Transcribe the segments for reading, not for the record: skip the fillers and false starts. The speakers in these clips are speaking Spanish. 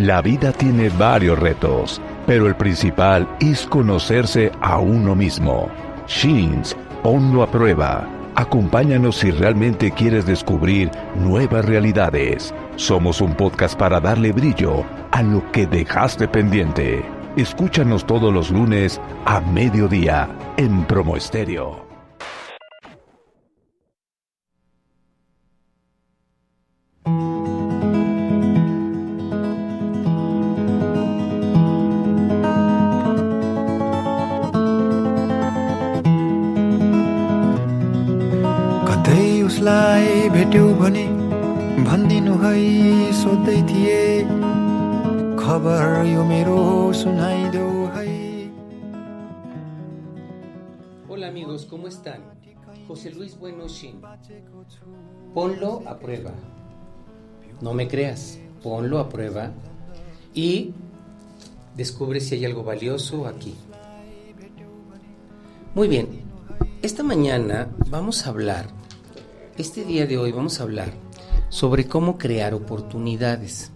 La vida tiene varios retos, pero el principal es conocerse a uno mismo. Sheens, ponlo a prueba. Acompáñanos si realmente quieres descubrir nuevas realidades. Somos un podcast para darle brillo a lo que dejaste pendiente. Escúchanos todos los lunes a mediodía en Promo Estéreo. उसलाई भेट्यौ भने भन्दिनु है सोध्दै थिए खबर यो मेरो सुनाइदेऊ है. Hola amigos, ¿cómo están? José Luis Bueno Shin. Ponlo a prueba. No me creas, ponlo a prueba y descubre si hay algo valioso aquí. Muy bien, esta mañana vamos a hablar, este día de hoy vamos a hablar sobre cómo crear oportunidades.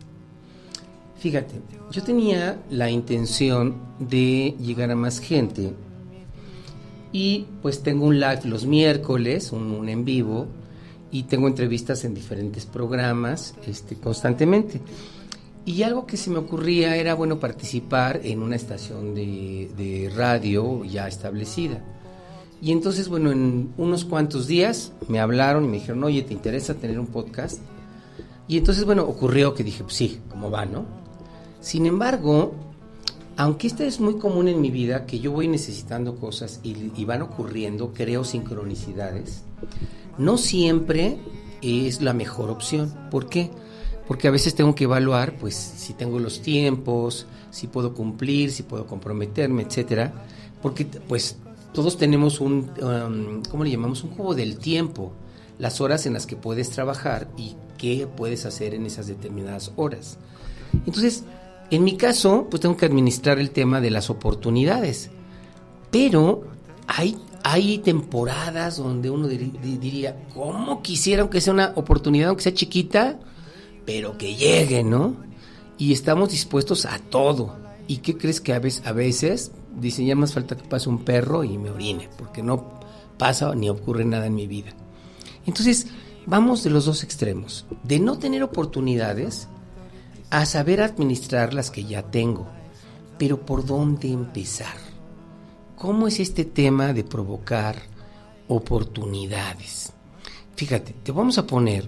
Fíjate, yo tenía la intención de llegar a más gente y pues tengo un live los miércoles, un en vivo, y tengo entrevistas en diferentes programas constantemente. Y algo que se me ocurría era, bueno, participar en una estación de radio ya establecida. Y entonces, bueno, en unos cuantos días me hablaron y me dijeron, oye, ¿te interesa tener un podcast? Y entonces, bueno, ocurrió que dije, pues sí, ¿cómo va, no? Sin embargo, aunque esto es muy común en mi vida, que yo voy necesitando cosas y van ocurriendo, creo sincronicidades, no siempre es la mejor opción. ¿Por qué? Porque a veces tengo que evaluar, pues, si tengo los tiempos, si puedo cumplir, si puedo comprometerme, etcétera. Porque, pues, todos tenemos ¿cómo le llamamos? Un juego del tiempo, las horas en las que puedes trabajar y qué puedes hacer en esas determinadas horas. Entonces, en mi caso, pues tengo que administrar el tema de las oportunidades, pero hay temporadas donde uno diría, ¿cómo quisiera, aunque sea una oportunidad, aunque sea chiquita, pero que llegue, ¿no? Y estamos dispuestos a todo. ¿Y qué crees que a veces dicen, ya más falta que pase un perro y me orine, porque no pasa ni ocurre nada en mi vida? Entonces, vamos de los dos extremos, de no tener oportunidades a saber administrar las que ya tengo. Pero ¿por dónde empezar? ¿Cómo es este tema de provocar oportunidades? Fíjate, te vamos a poner,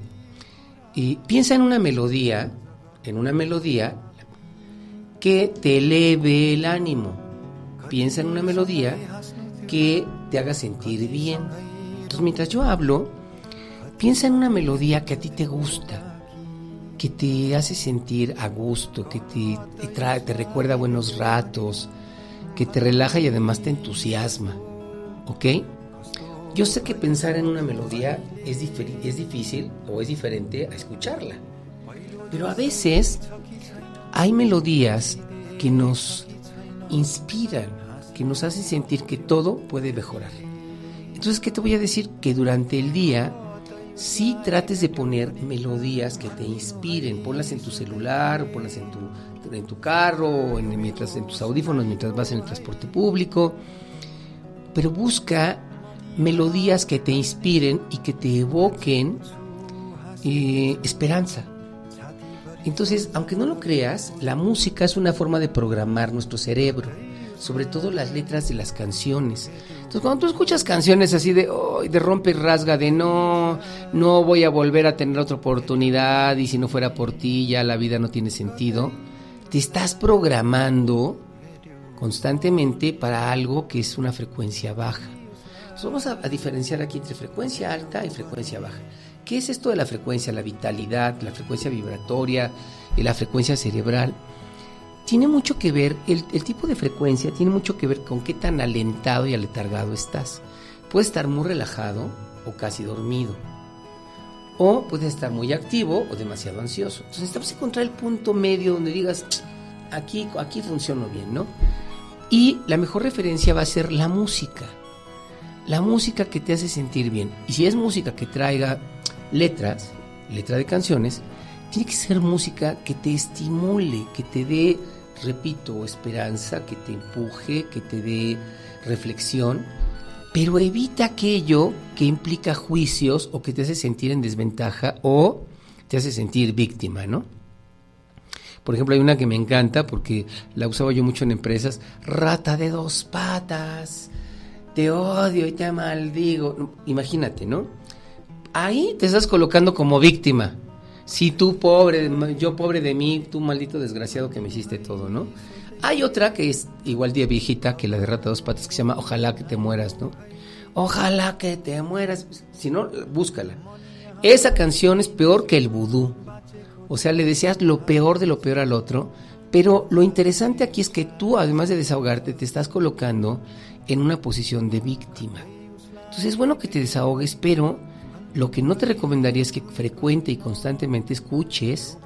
piensa en una melodía que te eleve el ánimo. Piensa en una melodía que te haga sentir bien. Entonces, mientras yo hablo, piensa en una melodía que a ti te gusta, que te hace sentir a gusto, que te recuerda buenos ratos, que te relaja y además te entusiasma. ¿Ok? Yo sé que pensar en una melodía es difícil o es diferente a escucharla, pero a veces hay melodías que nos inspiran, que nos hacen sentir que todo puede mejorar. Entonces, ¿qué te voy a decir? Que durante el día sí trates de poner melodías que te inspiren. Ponlas en tu celular, ponlas en tu carro, en tus audífonos mientras vas en el transporte público. Pero busca melodías que te inspiren y que te evoquen esperanza. Entonces, aunque no lo creas, la música es una forma de programar nuestro cerebro, sobre todo las letras de las canciones. Entonces, cuando tú escuchas canciones así de rompe y rasga, de no voy a volver a tener otra oportunidad y si no fuera por ti ya la vida no tiene sentido, te estás programando constantemente para algo que es una frecuencia baja. Entonces, vamos a diferenciar aquí entre frecuencia alta y frecuencia baja. ¿Qué es esto de la frecuencia? La vitalidad, la frecuencia vibratoria y la frecuencia cerebral. Tiene mucho que ver, el tipo de frecuencia tiene mucho que ver con qué tan alentado y aletargado estás. Puedes estar muy relajado o casi dormido. O puedes estar muy activo o demasiado ansioso. Entonces necesitamos encontrar el punto medio donde digas, aquí funciono bien, ¿no? Y la mejor referencia va a ser la música. La música que te hace sentir bien. Y si es música que traiga letra de canciones, tiene que ser música que te estimule, que te dé, repito, esperanza, que te empuje, que te dé reflexión, pero evita aquello que implica juicios o que te hace sentir en desventaja o te hace sentir víctima, ¿no? Por ejemplo, hay una que me encanta porque la usaba yo mucho en empresas: rata de 2 patas, te odio y te maldigo. Imagínate, ¿no? Ahí te estás colocando como víctima. Si tú pobre, yo pobre de mí, tú maldito desgraciado que me hiciste todo, ¿no? Hay otra que es igual de viejita que la de rata de 2 patas, que se llama Ojalá que te mueras, ¿no? Ojalá que te mueras. Si no, búscala. Esa canción es peor que el vudú. O sea, le deseas lo peor de lo peor al otro, pero lo interesante aquí es que tú, además de desahogarte, te estás colocando en una posición de víctima. Entonces es bueno que te desahogues, pero lo que no te recomendaría es que frecuente y constantemente escuches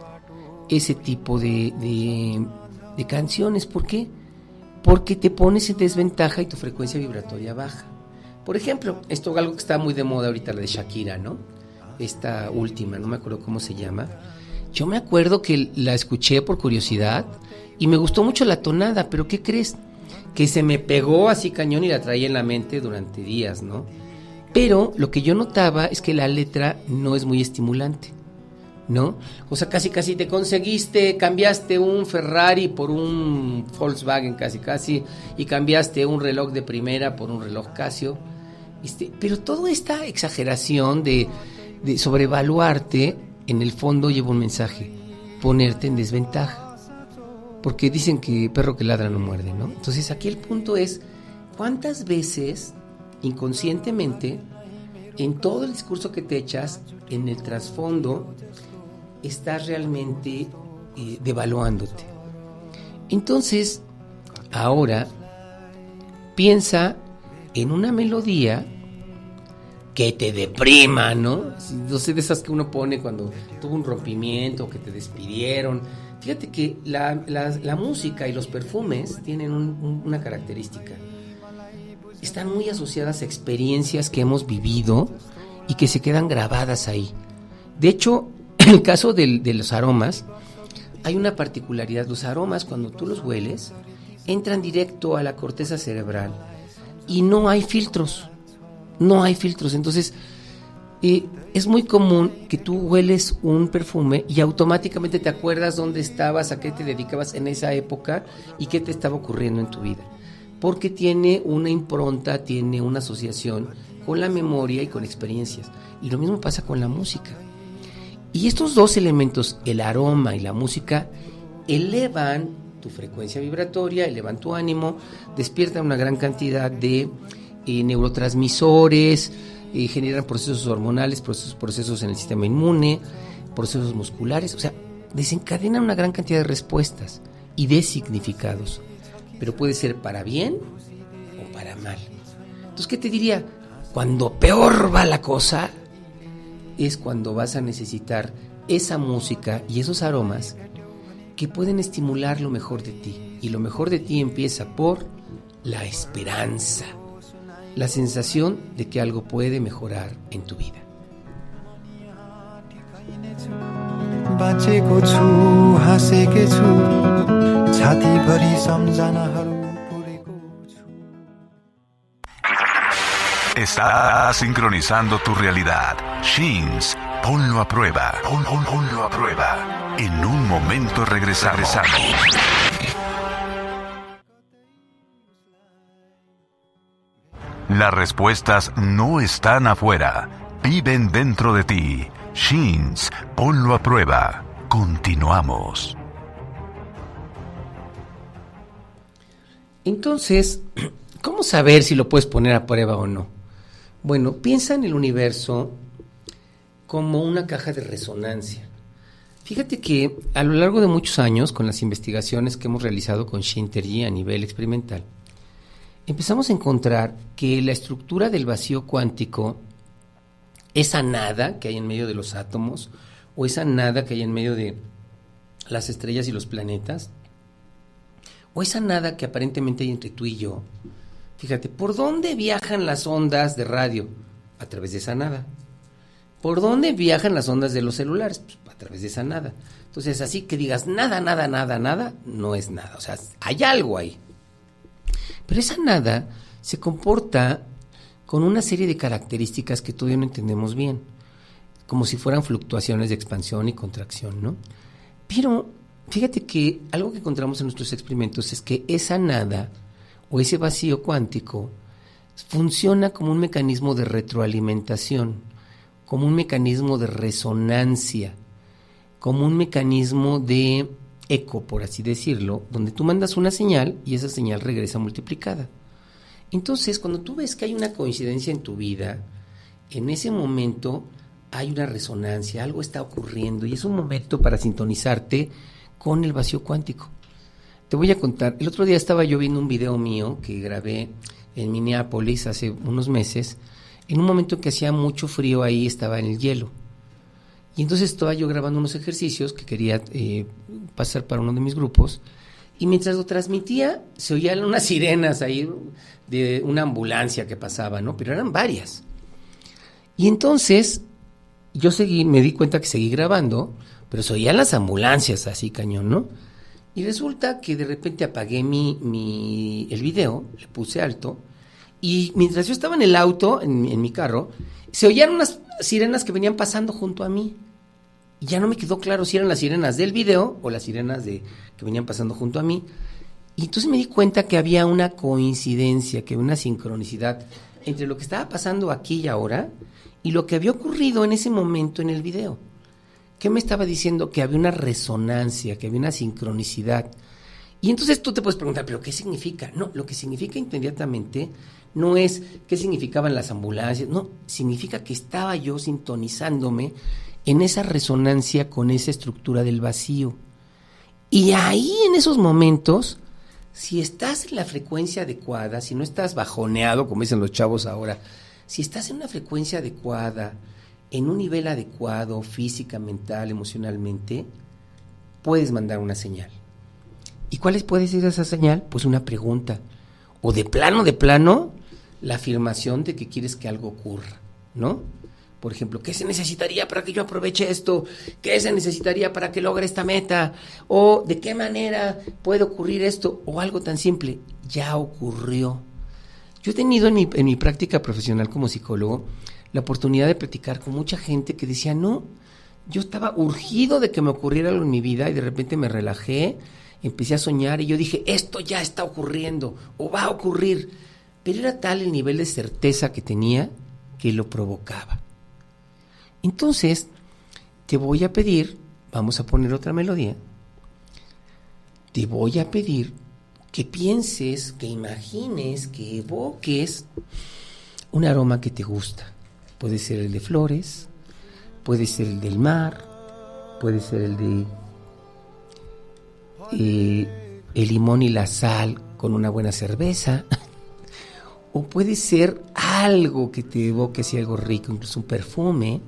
ese tipo de canciones. ¿Por qué? Porque te pones en desventaja y tu frecuencia vibratoria baja. Por ejemplo, esto es algo que está muy de moda ahorita, la de Shakira, ¿no? Esta última, no me acuerdo cómo se llama. Yo me acuerdo que la escuché por curiosidad y me gustó mucho la tonada, pero ¿qué crees? Que se me pegó así cañón y la traía en la mente durante días, ¿no? Pero lo que yo notaba es que la letra no es muy estimulante, ¿no? O sea, casi te conseguiste, cambiaste un Ferrari por un Volkswagen casi, y cambiaste un reloj de primera por un reloj Casio. Pero toda esta exageración de sobrevaluarte, en el fondo lleva un mensaje: ponerte en desventaja. Porque dicen que perro que ladra no muerde, ¿no? Entonces aquí el punto es: ¿cuántas veces inconscientemente, en todo el discurso que te echas, en el trasfondo, estás realmente devaluándote? Entonces, ahora piensa en una melodía que te deprima, ¿no? No sé, de esas que uno pone cuando tuvo un rompimiento o que te despidieron. Fíjate que la música y los perfumes tienen una característica: están muy asociadas a experiencias que hemos vivido y que se quedan grabadas ahí. De hecho, en el caso de los aromas, hay una particularidad. Los aromas, cuando tú los hueles, entran directo a la corteza cerebral y no hay filtros. Entonces, es muy común que tú hueles un perfume y automáticamente te acuerdas dónde estabas, a qué te dedicabas en esa época y qué te estaba ocurriendo en tu vida. Porque tiene una impronta, tiene una asociación con la memoria y con experiencias. Y lo mismo pasa con la música. Y estos dos elementos, el aroma y la música, elevan tu frecuencia vibratoria, elevan tu ánimo, despiertan una gran cantidad de neurotransmisores, generan procesos hormonales, procesos en el sistema inmune, procesos musculares. O sea, desencadenan una gran cantidad de respuestas y de significados. Pero puede ser para bien o para mal. Entonces, ¿qué te diría? Cuando peor va la cosa, es cuando vas a necesitar esa música y esos aromas que pueden estimular lo mejor de ti. Y lo mejor de ti empieza por la esperanza, la sensación de que algo puede mejorar en tu vida. Está sincronizando tu realidad. Sheens, ponlo a prueba. Ponlo a prueba. En un momento regresamos. Las respuestas no están afuera, viven dentro de ti. Sheens, ponlo a prueba. Continuamos. Entonces, ¿cómo saber si lo puedes poner a prueba o no? Bueno, piensa en el universo como una caja de resonancia. Fíjate que a lo largo de muchos años, con las investigaciones que hemos realizado con Shintergy a nivel experimental, empezamos a encontrar que la estructura del vacío cuántico, esa nada que hay en medio de los átomos, o esa nada que hay en medio de las estrellas y los planetas, o esa nada que aparentemente hay entre tú y yo, fíjate, ¿por dónde viajan las ondas de radio? A través de esa nada. ¿Por dónde viajan las ondas de los celulares? Pues a través de esa nada. Entonces, así que digas nada, no es nada. O sea, hay algo ahí. Pero esa nada se comporta con una serie de características que todavía no entendemos bien, como si fueran fluctuaciones de expansión y contracción, ¿no? Pero fíjate que algo que encontramos en nuestros experimentos es que esa nada o ese vacío cuántico funciona como un mecanismo de retroalimentación, como un mecanismo de resonancia, como un mecanismo de eco, por así decirlo, donde tú mandas una señal y esa señal regresa multiplicada. Entonces, cuando tú ves que hay una coincidencia en tu vida, en ese momento hay una resonancia, algo está ocurriendo y es un momento para sintonizarte con el vacío cuántico. Te voy a contar, el otro día estaba yo viendo un video mío que grabé en Minneapolis hace unos meses, en un momento en que hacía mucho frío ahí, estaba en el hielo. Y entonces estaba yo grabando unos ejercicios que quería pasar para uno de mis grupos, y mientras lo transmitía se oían unas sirenas ahí de una ambulancia que pasaba, ¿no? Pero eran varias. Y entonces yo me di cuenta que seguí grabando, pero se oían las ambulancias así cañón, ¿no? Y resulta que de repente apagué el video, le puse alto, y mientras yo estaba en el auto, en mi carro, se oían unas sirenas que venían pasando junto a mí. Y ya no me quedó claro si eran las sirenas del video o las sirenas que venían pasando junto a mí. Y entonces me di cuenta que había una coincidencia, que había una sincronicidad entre lo que estaba pasando aquí y ahora y lo que había ocurrido en ese momento en el video. ¿Qué me estaba diciendo? Que había una resonancia, que había una sincronicidad. Y entonces tú te puedes preguntar, ¿pero qué significa? No, lo que significa inmediatamente no es qué significaban las ambulancias, no, significa que estaba yo sintonizándome en esa resonancia con esa estructura del vacío. Y ahí en esos momentos, si estás en la frecuencia adecuada, si no estás bajoneado, como dicen los chavos ahora, si estás en una frecuencia adecuada, en un nivel adecuado, física, mental, emocionalmente, puedes mandar una señal. ¿Y cuál puede ser esa señal? Pues una pregunta. O de plano, la afirmación de que quieres que algo ocurra, ¿no? Por ejemplo, ¿qué se necesitaría para que yo aproveche esto? ¿Qué se necesitaría para que logre esta meta? ¿O de qué manera puede ocurrir esto? O algo tan simple, ya ocurrió. Yo he tenido en mi práctica profesional como psicólogo la oportunidad de platicar con mucha gente que decía, no, yo estaba urgido de que me ocurriera algo en mi vida y de repente me relajé, empecé a soñar y yo dije, esto ya está ocurriendo o va a ocurrir. Pero era tal el nivel de certeza que tenía que lo provocaba. Entonces, te voy a pedir, vamos a poner otra melodía, te voy a pedir que pienses, que imagines, que evoques un aroma que te gusta. Puede ser el de flores, puede ser el del mar, puede ser el de el limón y la sal con una buena cerveza, o puede ser algo que te evoque así algo rico, incluso un perfume,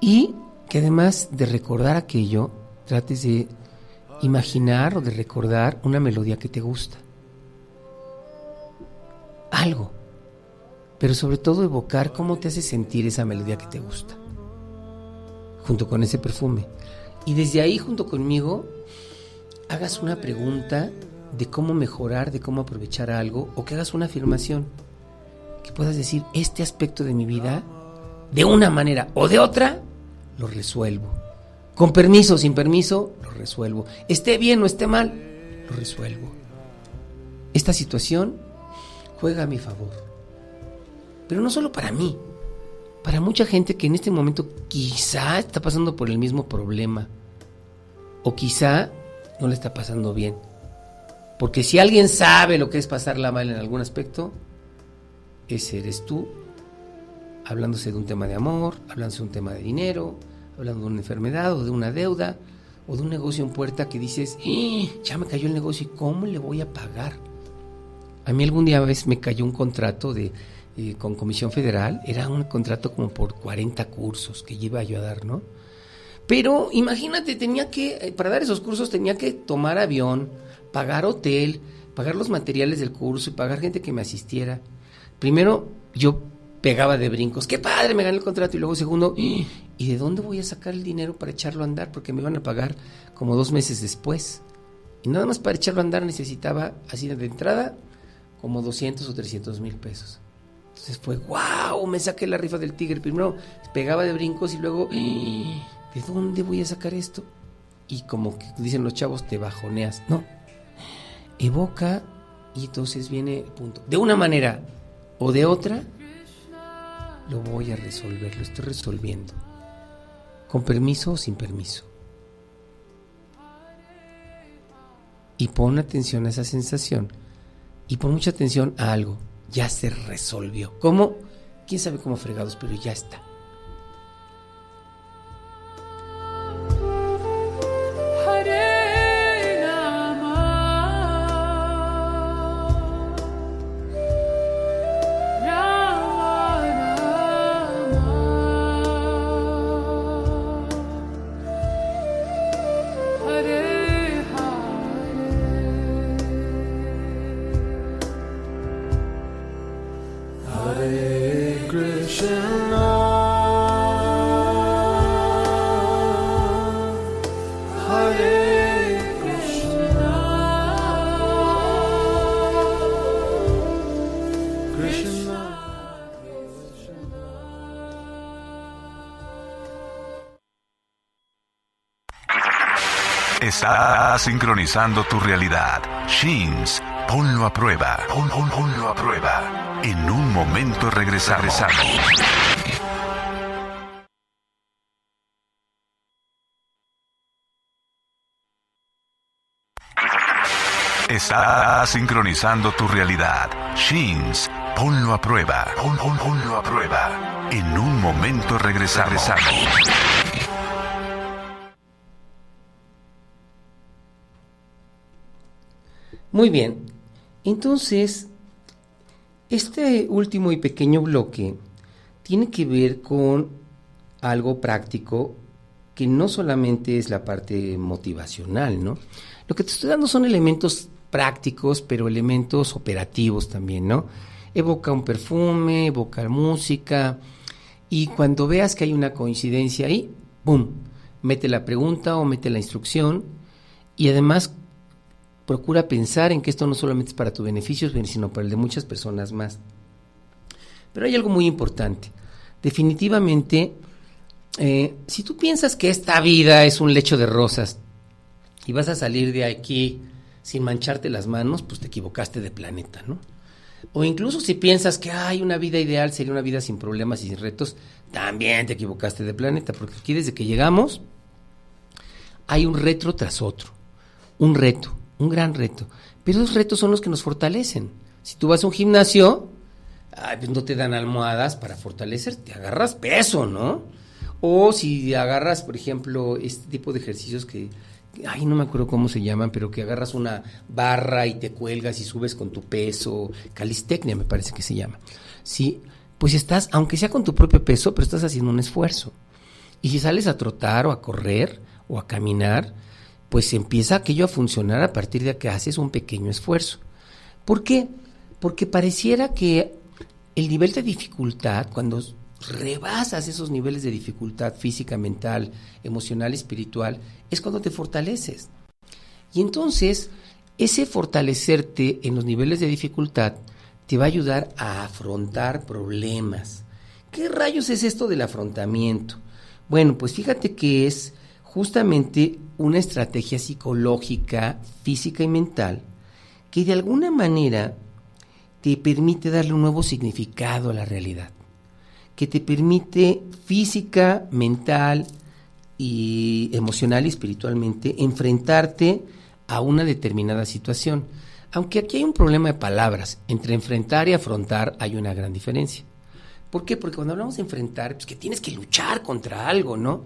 y que además de recordar aquello, trates de imaginar o de recordar una melodía que te gusta. Algo. Pero sobre todo evocar cómo te hace sentir esa melodía que te gusta. Junto con ese perfume. Y desde ahí, junto conmigo, hagas una pregunta de cómo mejorar, de cómo aprovechar algo, o que hagas una afirmación. Que puedas decir, este aspecto de mi vida, de una manera o de otra, lo resuelvo. Con permiso o sin permiso, lo resuelvo. Esté bien o esté mal, lo resuelvo. Esta situación juega a mi favor. Pero no solo para mí, para mucha gente que en este momento quizá está pasando por el mismo problema. O quizá no le está pasando bien. Porque si alguien sabe lo que es pasarla mal en algún aspecto, ese eres tú, hablándose de un tema de amor, hablándose de un tema de dinero, hablando de una enfermedad o de una deuda o de un negocio en puerta que dices, ya me cayó el negocio, ¿y cómo le voy a pagar? A mí algún día me cayó un contrato con Comisión Federal, era un contrato como por 40 cursos que iba yo a dar, ¿no? Pero imagínate, para dar esos cursos tenía que tomar avión, pagar hotel, pagar los materiales del curso y pagar gente que me asistiera. Primero, yo pegaba de brincos, ¡qué padre! Me gané el contrato. Y luego segundo, ¿y de dónde voy a sacar el dinero para echarlo a andar? Porque me iban a pagar como 2 meses después. Y nada más para echarlo a andar necesitaba, así de entrada, como 200 o 300 mil pesos. Entonces fue, ¡wow! Me saqué la rifa del tigre. Primero pegaba de brincos y luego, ¿de dónde voy a sacar esto? Y como que dicen los chavos, te bajoneas. No, evoca y entonces viene el punto. De una manera o de otra, lo voy a resolver, lo estoy resolviendo. Con permiso o sin permiso. Y pon atención a esa sensación. Y pon mucha atención a algo. Ya se resolvió. ¿Cómo? ¿Quién sabe cómo fregados? Pero ya está. Está sincronizando tu realidad. Sheens, ponlo a prueba. Ponlo a prueba. En un momento regresamos. Está sincronizando tu realidad. Sheens, ponlo a prueba. Ponlo a prueba. En un momento regresamos. Muy bien, entonces, este último y pequeño bloque tiene que ver con algo práctico que no solamente es la parte motivacional, ¿no? Lo que te estoy dando son elementos prácticos, pero elementos operativos también, ¿no? Evoca un perfume, evoca música, y cuando veas que hay una coincidencia ahí, ¡pum!, mete la pregunta o mete la instrucción, y además procura pensar en que esto no solamente es para tu beneficio, sino para el de muchas personas más. Pero hay algo muy importante. Definitivamente, si tú piensas que esta vida es un lecho de rosas y vas a salir de aquí sin mancharte las manos, pues te equivocaste de planeta, ¿no? O incluso si piensas que una vida ideal sería una vida sin problemas y sin retos, también te equivocaste de planeta, porque aquí desde que llegamos hay un reto tras otro, un reto. Un gran reto. Pero esos retos son los que nos fortalecen. Si tú vas a un gimnasio, pues no te dan almohadas para fortalecer, te agarras peso, ¿no? O si agarras, por ejemplo, este tipo de ejercicios que no me acuerdo cómo se llaman, pero que agarras una barra y te cuelgas y subes con tu peso, calistecnia me parece que se llama. Sí, pues estás, aunque sea con tu propio peso, pero estás haciendo un esfuerzo. Y si sales a trotar o a correr o a caminar, pues empieza aquello a funcionar a partir de que haces un pequeño esfuerzo. ¿Por qué? Porque pareciera que el nivel de dificultad, cuando rebasas esos niveles de dificultad física, mental, emocional, espiritual, es cuando te fortaleces. Y entonces, ese fortalecerte en los niveles de dificultad te va a ayudar a afrontar problemas. ¿Qué rayos es esto del afrontamiento? Bueno, pues fíjate que es justamente una estrategia psicológica, física y mental que de alguna manera te permite darle un nuevo significado a la realidad, que te permite física, mental y emocional y espiritualmente enfrentarte a una determinada situación. Aunque aquí hay un problema de palabras, entre enfrentar y afrontar hay una gran diferencia. ¿Por qué? Porque cuando hablamos de enfrentar, pues que tienes que luchar contra algo, ¿no?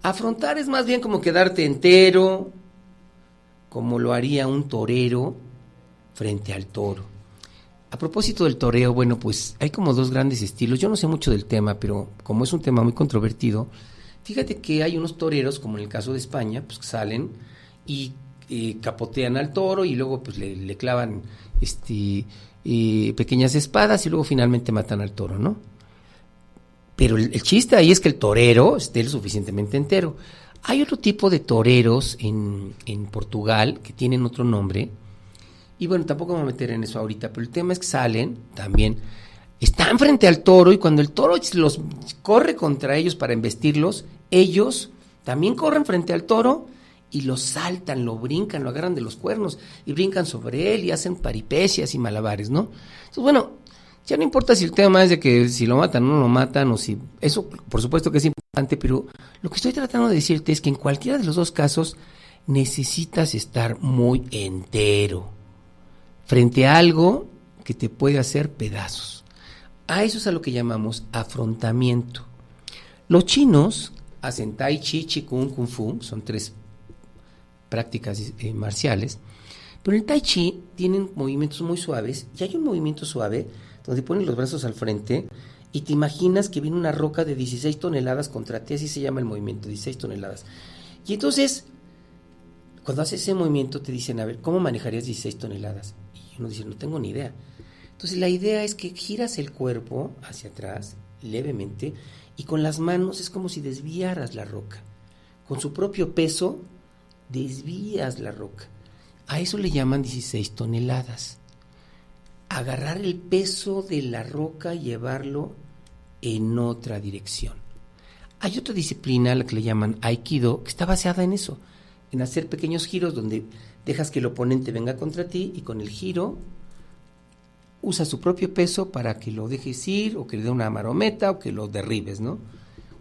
Afrontar es más bien como quedarte entero, como lo haría un torero frente al toro. A propósito del toreo, bueno, pues hay como 2 grandes estilos. Yo no sé mucho del tema, pero como es un tema muy controvertido, fíjate que hay unos toreros, como en el caso de España, pues que salen y capotean al toro y luego pues le clavan pequeñas espadas y luego finalmente matan al toro, ¿no? Pero el chiste ahí es que el torero esté lo suficientemente entero. Hay otro tipo de toreros en Portugal que tienen otro nombre, y bueno, tampoco me voy a meter en eso ahorita, pero el tema es que salen también, están frente al toro, y cuando el toro los corre contra ellos para embestirlos, ellos también corren frente al toro y lo saltan, lo brincan, lo agarran de los cuernos y brincan sobre él y hacen peripecias y malabares, ¿no? Entonces, bueno, ya no importa si el tema es de que si lo matan o no lo matan, o si eso por supuesto que es importante, pero lo que estoy tratando de decirte es que en cualquiera de los dos casos necesitas estar muy entero frente a algo que te puede hacer pedazos. A eso es a lo que llamamos afrontamiento. Los chinos hacen tai chi, chi kung, kung fu, son 3 prácticas marciales, pero en el tai chi tienen movimientos muy suaves, y hay un movimiento suave donde pones los brazos al frente y te imaginas que viene una roca de 16 toneladas contra ti, así se llama el movimiento, 16 toneladas. Y entonces, cuando haces ese movimiento te dicen, a ver, ¿cómo manejarías 16 toneladas? Y uno dice, no tengo ni idea. Entonces la idea es que giras el cuerpo hacia atrás, levemente, y con las manos es como si desviaras la roca. Con su propio peso, desvías la roca. A eso le llaman 16 toneladas. Agarrar el peso de la roca y llevarlo en otra dirección. Hay otra disciplina, la que le llaman Aikido, que está basada en eso, en hacer pequeños giros donde dejas que el oponente venga contra ti y con el giro usa su propio peso para que lo dejes ir o que le dé una marometa o que lo derribes, ¿no?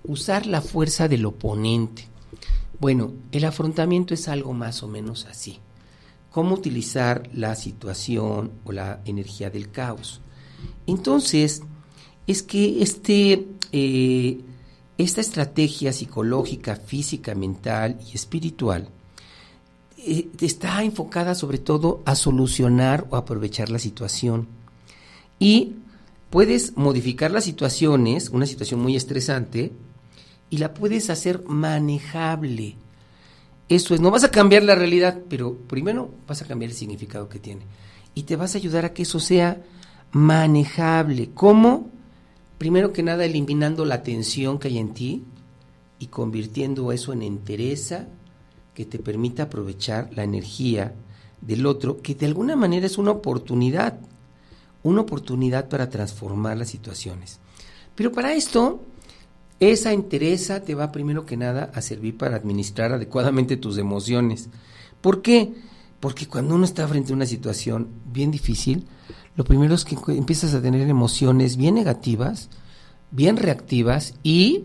Usar la fuerza del oponente. Bueno, el afrontamiento es algo más o menos así. Cómo utilizar la situación o la energía del caos. Entonces, es que esta estrategia psicológica, física, mental y espiritual está enfocada sobre todo a solucionar o aprovechar la situación. Y puedes modificar las situaciones, una situación muy estresante, y la puedes hacer manejable. Eso es, no vas a cambiar la realidad, pero primero vas a cambiar el significado que tiene. Y te vas a ayudar a que eso sea manejable. ¿Cómo? Primero que nada, eliminando la tensión que hay en ti y convirtiendo eso en entereza que te permita aprovechar la energía del otro, que de alguna manera es una oportunidad para transformar las situaciones. Pero para esto, esa entereza te va primero que nada a servir para administrar adecuadamente tus emociones. ¿Por qué? Porque cuando uno está frente a una situación bien difícil, lo primero es que empiezas a tener emociones bien negativas, bien reactivas y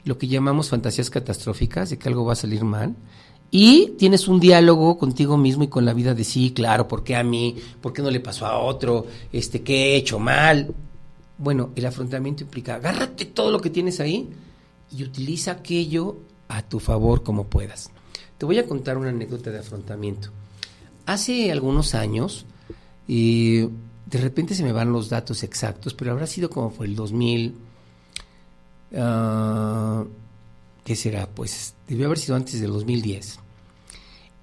lo que llamamos fantasías catastróficas, de que algo va a salir mal, y tienes un diálogo contigo mismo y con la vida de sí, claro, ¿por qué a mí? ¿Por qué no le pasó a otro? ¿Qué he hecho mal? Bueno, el afrontamiento implica, agárrate todo lo que tienes ahí y utiliza aquello a tu favor como puedas. Te voy a contar una anécdota de afrontamiento. Hace algunos años, de repente se me van los datos exactos, pero habrá sido como fue el 2000, ¿qué será? Pues debió haber sido antes del 2010.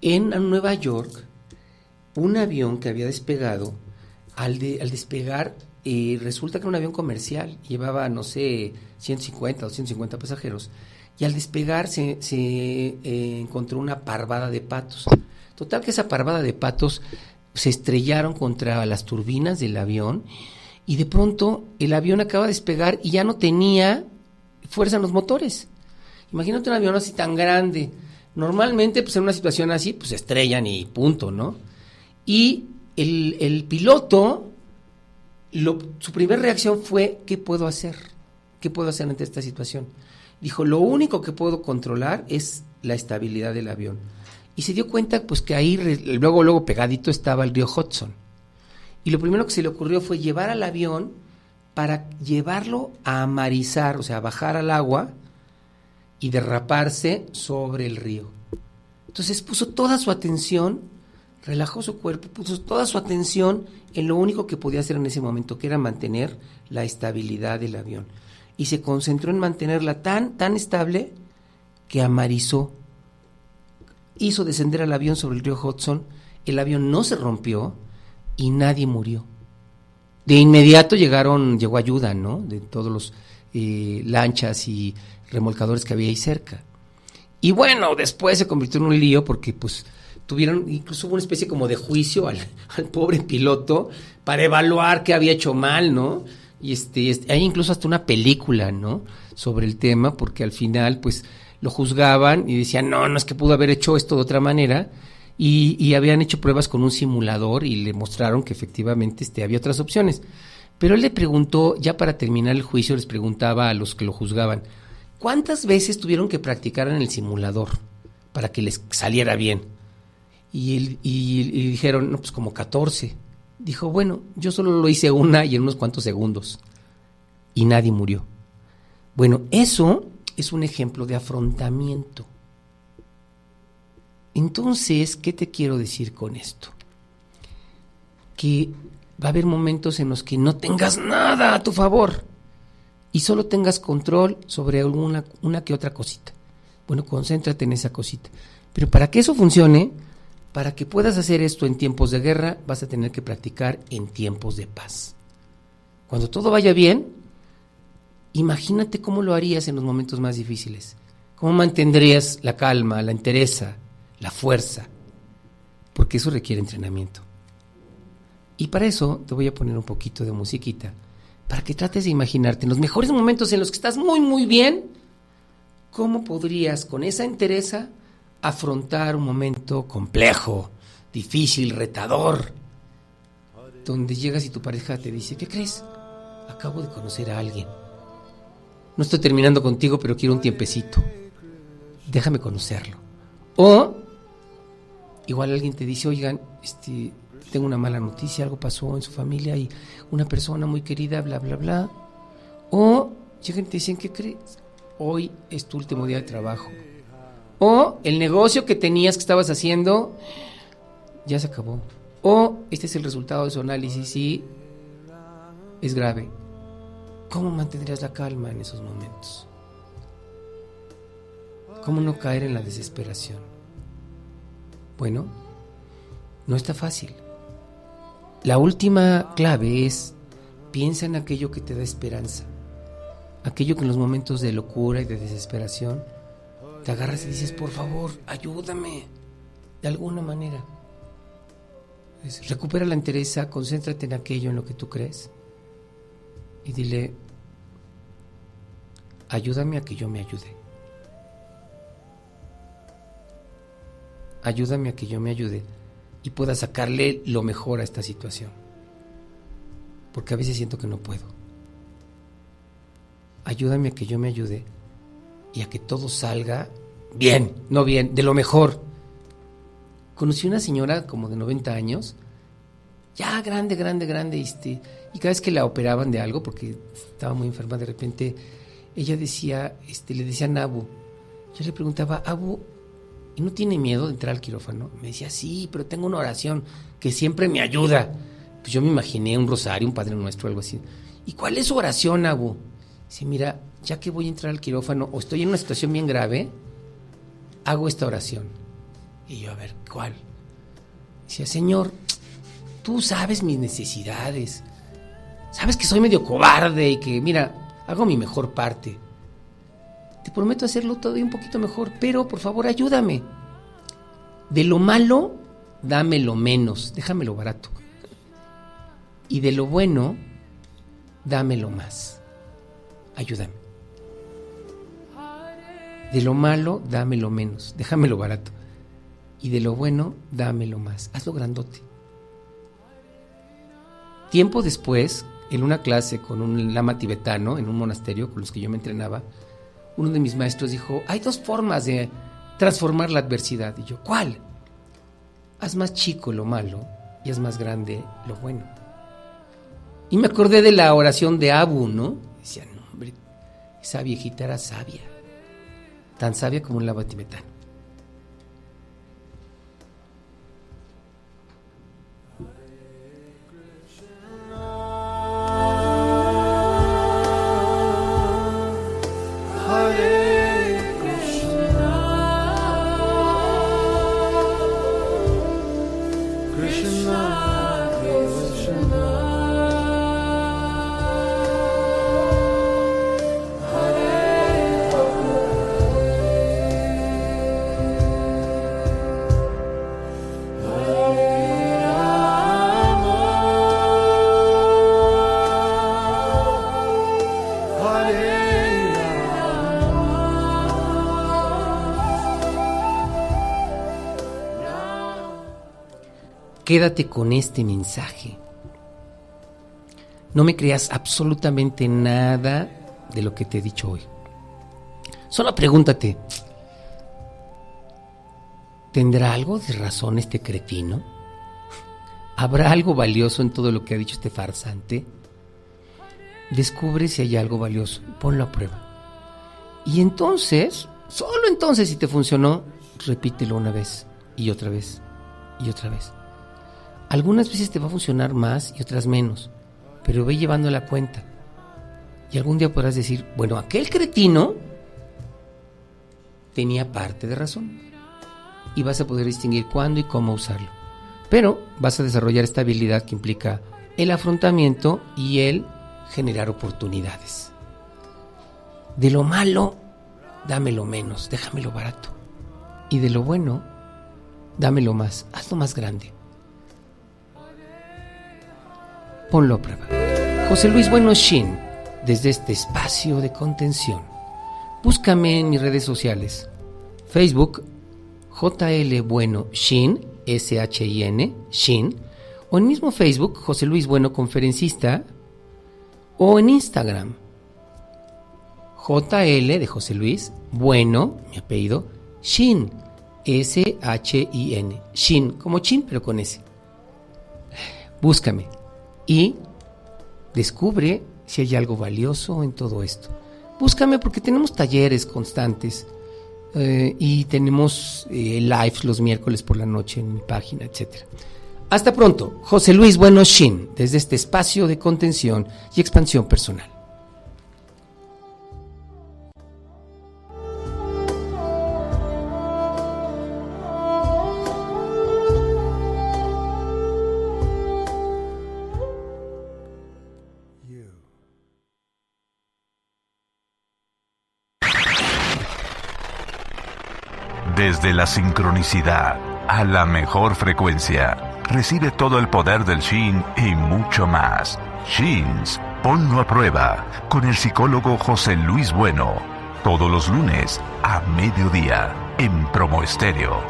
En Nueva York, un avión que había despegado, al despegar, resulta que era un avión comercial, llevaba, no sé, 150 o 150 pasajeros, y al despegar se encontró una parvada de patos. Total que esa parvada de patos se estrellaron contra las turbinas del avión, y de pronto el avión acaba de despegar y ya no tenía fuerza en los motores. Imagínate un avión así tan grande. Normalmente, pues en una situación así, pues se estrellan y punto, ¿no? Y el piloto, su primera reacción fue, ¿qué puedo hacer? ¿Qué puedo hacer ante esta situación? Dijo, lo único que puedo controlar es la estabilidad del avión. Y se dio cuenta, pues, que ahí, luego pegadito estaba el río Hudson. Y lo primero que se le ocurrió fue llevar al avión para llevarlo a amarizar, o sea, a bajar al agua y derraparse sobre el río. Entonces puso toda su atención, relajó su cuerpo, puso toda su atención en lo único que podía hacer en ese momento, que era mantener la estabilidad del avión. Y se concentró en mantenerla tan estable que amarizó. Hizo descender al avión sobre el río Hudson, el avión no se rompió y nadie murió. De inmediato llegó ayuda, ¿no? De todos los lanchas y remolcadores que había ahí cerca. Y bueno, después se convirtió en un lío porque pues incluso hubo una especie como de juicio al pobre piloto para evaluar qué había hecho mal, ¿no? Y hay incluso hasta una película, ¿no? Sobre el tema, porque al final pues lo juzgaban y decían, no es que pudo haber hecho esto de otra manera, y habían hecho pruebas con un simulador y le mostraron que efectivamente había otras opciones. Pero él le preguntó, ya para terminar el juicio, les preguntaba a los que lo juzgaban, ¿cuántas veces tuvieron que practicar en el simulador para que les saliera bien? Y dijeron, no, pues como 14. Dijo, bueno, yo solo lo hice una y en unos cuantos segundos. Y nadie murió. Bueno, eso es un ejemplo de afrontamiento. Entonces, ¿qué te quiero decir con esto? Que va a haber momentos en los que no tengas nada a tu favor y solo tengas control sobre una que otra cosita. Bueno, concéntrate en esa cosita. Pero para que eso funcione, para que puedas hacer esto en tiempos de guerra, vas a tener que practicar en tiempos de paz. Cuando todo vaya bien, imagínate cómo lo harías en los momentos más difíciles. ¿Cómo mantendrías la calma, la entereza, la fuerza? Porque eso requiere entrenamiento. Y para eso te voy a poner un poquito de musiquita, para que trates de imaginarte en los mejores momentos en los que estás muy, muy bien, cómo podrías con esa entereza afrontar un momento complejo, difícil, retador, donde llegas y tu pareja te dice, ¿qué crees? Acabo de conocer a alguien. No estoy terminando contigo, pero quiero un tiempecito. Déjame conocerlo. O igual alguien te dice, oigan, tengo una mala noticia, algo pasó en su familia y una persona muy querida, bla, bla, bla. O llegan y te dicen, ¿qué crees? Hoy es tu último día de trabajo. O el negocio que tenías, que estabas haciendo, ya se acabó. O este es el resultado de su análisis y es grave. ¿Cómo mantendrías la calma en esos momentos? ¿Cómo no caer en la desesperación? Bueno, no está fácil. La última clave es, piensa en aquello que te da esperanza. Aquello que en los momentos de locura y de desesperación te agarras y dices, por favor, ayúdame, de alguna manera. Recupera la entereza, concéntrate en aquello en lo que tú crees y dile, ayúdame a que yo me ayude. Ayúdame a que yo me ayude y pueda sacarle lo mejor a esta situación. Porque a veces siento que no puedo. Ayúdame a que yo me ayude y a que todo salga bien, no bien, de lo mejor. Conocí una señora como de 90 años, ya grande, y cada vez que la operaban de algo, porque estaba muy enferma, de repente ella decía, le decían Abu. Yo le preguntaba, Abu, ¿y no tiene miedo de entrar al quirófano? Me decía, sí, pero tengo una oración que siempre me ayuda. Pues yo me imaginé un rosario, un Padre Nuestro, algo así. ¿Y cuál es su oración, Abu? Dice, mira, ya que voy a entrar al quirófano o estoy en una situación bien grave, hago esta oración. Y yo, a ver, ¿cuál? Decía, Señor, tú sabes mis necesidades. Sabes que soy medio cobarde y que, mira, hago mi mejor parte. Te prometo hacerlo todavía un poquito mejor, pero por favor ayúdame. De lo malo, dame lo menos, déjame lo barato. Y de lo bueno, dame lo más. Ayúdame. De lo malo, dame lo menos, déjame lo barato. Y de lo bueno, dame lo más. Hazlo grandote. Tiempo después, en una clase con un lama tibetano, en un monasterio con los que yo me entrenaba, uno de mis maestros dijo, hay dos formas de transformar la adversidad. Y yo, ¿cuál? Haz más chico lo malo y haz más grande lo bueno. Y me acordé de la oración de Abu, ¿no? Decía, no, hombre, esa viejita era sabia, tan sabia como un lama tibetano. quédate con este mensaje. No me creas absolutamente nada de lo que te he dicho hoy. Solo pregúntate, ¿tendrá algo de razón este cretino? ¿Habrá algo valioso en todo lo que ha dicho este farsante? Descubre si hay algo valioso, ponlo a prueba. Y entonces, solo entonces, si te funcionó, repítelo una vez y otra vez y otra vez. Algunas veces te va a funcionar más y otras menos, pero ve llevando la cuenta. Y algún día podrás decir, bueno, aquel cretino tenía parte de razón. Y vas a poder distinguir cuándo y cómo usarlo. Pero vas a desarrollar esta habilidad que implica el afrontamiento y el generar oportunidades. De lo malo, dámelo menos, déjamelo barato. Y de lo bueno, dámelo más, hazlo más grande. Ponlo a prueba. José Luis Bueno Shin, desde este espacio de contención. Búscame en mis redes sociales. Facebook, JL Bueno Shin, SHIN, Shin, o en mismo Facebook, José Luis Bueno Conferencista, o en Instagram, JL de José Luis, Bueno, mi apellido, Shin, SHIN, Shin, como Chin, pero con S. Búscame y descubre si hay algo valioso en todo esto. Búscame porque tenemos talleres constantes y tenemos lives los miércoles por la noche en mi página, etc. Hasta pronto, José Luis Bueno Shin, desde este espacio de contención y expansión personal. Desde la sincronicidad a la mejor frecuencia, recibe todo el poder del Shin y mucho más. Shins, ponlo a prueba con el psicólogo José Luis Bueno, todos los lunes a mediodía en Promo Estéreo.